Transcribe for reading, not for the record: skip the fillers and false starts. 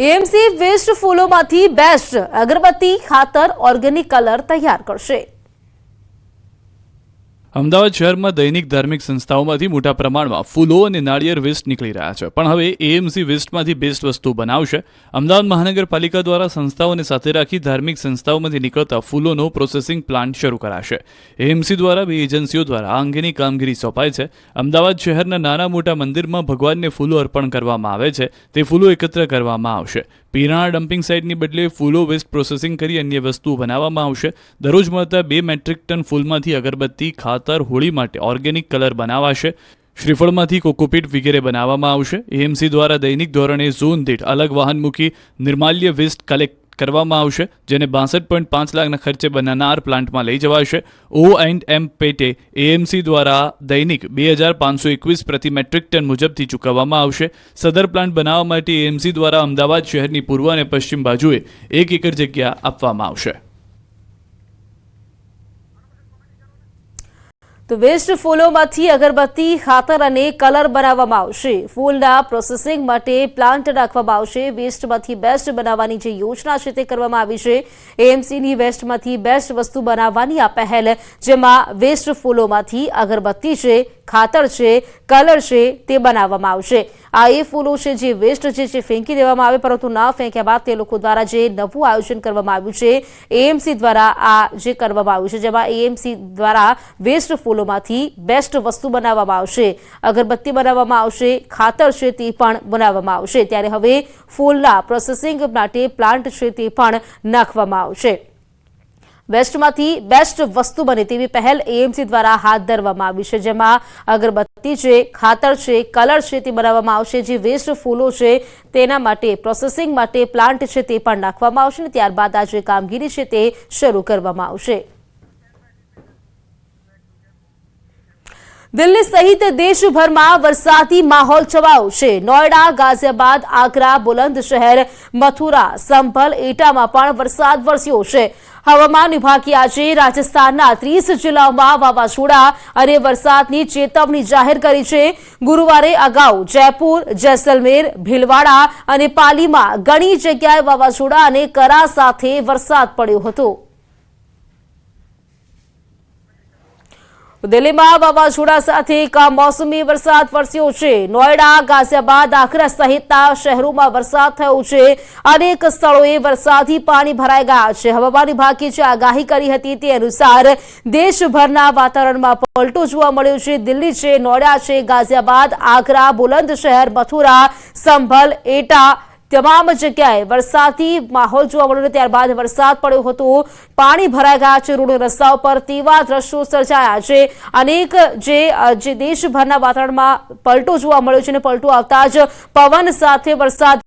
AMC waste ફૂલોમાંથી best અગરબત્તી, ખાતર, organic colour તૈયાર કરશે। અમદાવાદ શહેરમાં દૈનિક ધાર્મિક સંસ્થાઓમાંથી મોટા પ્રમાણમાં ફૂલો અને નાળિયેર વેસ્ટ નીકળી રહ્યા છે, પણ હવે એએમસી વેસ્ટમાંથી બેસ્ટ વસ્તુ બનાવશે। અમદાવાદ મહાનગરપાલિકા દ્વારા સંસ્થાઓને સાથે રાખી ધાર્મિક સંસ્થાઓમાંથી નીકળતા ફૂલોનો પ્રોસેસિંગ પ્લાન્ટ શરૂ કરાશે। એએમસી દ્વારા બે એજન્સીઓ દ્વારા આ અંગેની કામગીરી સોંપાઈ છે। અમદાવાદ શહેરના નાના મોટા મંદિરમાં ભગવાનને ફૂલો અર્પણ કરવામાં આવે છે, તે ફૂલો એકત્ર કરવામાં આવશે। પીરાણા ડમ્પિંગ સાઇટની બદલે ફૂલો વેસ્ટ પ્રોસેસિંગ કરી અન્ય વસ્તુઓ બનાવવામાં આવશે। દરરોજ મળતા 2 મેટ્રિક ટન ફૂલમાંથી અગરબત્તી, ખાતર, હોળી માટે ઓર્ગેનિક કલર બનાવાશે। શ્રીફળમાંથી કોકોપીટ વગેરે બનાવવામાં આવશે। એએમસી દ્વારા દૈનિક ધોરણે ઝોન દીઠ અલગ વાહન મૂકી નિર્માલ્ય વેસ્ટ કલેક્ટ કરવામાં આવશે, જેને 62.5 લાખના ખર્ચે બનાનાર પ્લાન્ટમાં લઈ જવાશે। O&M પેટે એએમસી દ્વારા દૈનિક 2521 પ્રતિ મેટ્રિક ટન મુજબથી ચૂકવવામાં આવશે। સદર પ્લાન્ટ બનાવવા માટે એએમસી દ્વારા અમદાવાદ શહેરની પૂર્વ અને પશ્ચિમ બાજુએ 1 એકર જગ્યા આપવામાં આવશે। તો વેસ્ટ ફૂલોમાંથી અગરબત્તી, ખાતર અને કલર બનાવવામાં આવશે। ફૂલના પ્રોસેસિંગ માટે પ્લાન્ટ રાખવામાં આવશે। વેસ્ટમાંથી બેસ્ટ બનાવવાની જે યોજના છે તે કરવામાં આવી છે। એએમસીની વેસ્ટમાંથી બેસ્ટ વસ્તુ બનાવવાની આ પહેલ, જેમાં વેસ્ટ ફૂલોમાંથી અગરબત્તી છે, ખાતર છે, કલર છે, તે બનાવવામાં આવશે। આ એ ફૂલો છે જે વેસ્ટ છે ફેંકી દેવામાં આવે, પરંતુ ન ફેંક્યા બાદ તે લોકો દ્વારા જે નવું આયોજન કરવામાં આવ્યું છે એએમસી દ્વારા આ જે કરવામાં આવ્યું છે, જેમાં એએમસી દ્વારા વેસ્ટ ફૂલોમાંથી બેસ્ટ વસ્તુ બનાવવામાં આવશે। અગરબત્તી બનાવવામાં આવશે, ખાતર છે તે પણ બનાવવામાં આવશે। ત્યારે હવે ફૂલના પ્રોસેસિંગ માટે પ્લાન્ટ છે તે પણ નાખવામાં આવશે। વેસ્ટમાંથી બેસ્ટ વસ્તુ બને તેવી પહેલ એએમસી દ્વારા હાથ ધરવામાં આવી છે, જેમાં અગરબત્તી છે, ખાતર છે, કલર છે તે બનાવવામાં આવશે। જે વેસ્ટ ફૂલો છે તેના માટે પ્રોસેસિંગ માટે પ્લાન્ટ છે તે પણ નાખવામાં આવશે અને ત્યારબાદ આ જે કામગીરી છે તે શરૂ કરવામાં આવશે। દિલ્હી સહિત દેશભરમાં વરસાદી માહોલ છવાયો છે। નોઈડા, ગાઝિયાબાદ, આગ્રા, બુલંદશહેર, મથુરા, સંભલ, એટામાં પણ વરસાદ વરસ્યો છે। હવામાન વિભાગે આજે રાજસ્થાનના 30 જિલ્લાઓમાં વાવાઝોડા અને વરસાદની ચેતવણી જાહેર કરી છે। ગુરુવારે અગાઉ જયપુર, જેસલમેર, ભીલવાડા અને પાલીમાં ઘણી જગ્યાએ વાવાઝોડા અને કરા સાથે વરસાદ પડ્યો હતો। દિલ્હીમાં વાવાઝોડા સાથે કમોસમી વરસાદ વરસ્યો છે। નોઈડા, ગાઝિયાબાદ, આગ્રા સહિતના શહેરોમાં વરસાદ થયો છે। અનેક સ્થળોએ વરસાદી પાણી ભરાઈ ગયા છે। હવામાન વિભાગે જે આગાહી કરી હતી તે અનુસાર દેશભરના વાતાવરણમાં પલટો જોવા મળ્યો છે। દિલ્હી છે, નોઈડા છે, ગાઝિયાબાદ, આગ્રા, બુલંદશહેર, મથુરા, સંભલ, એટા તમામ જગ્યાએ વરસાદી માહોલ જોવા મળ્યો। ત્યારબાદ વરસાદ પડ્યો હતો, પાણી ભરાઈ ગયા છે। રોડ રસ્તાઓ પર તેવા દ્રશ્યો સર્જાયા છે। અનેક જે દેશભરના વાતાવરણમાં પલટો જોવા મળ્યો છે અને પલટો આવતા જ પવન સાથે વરસાદ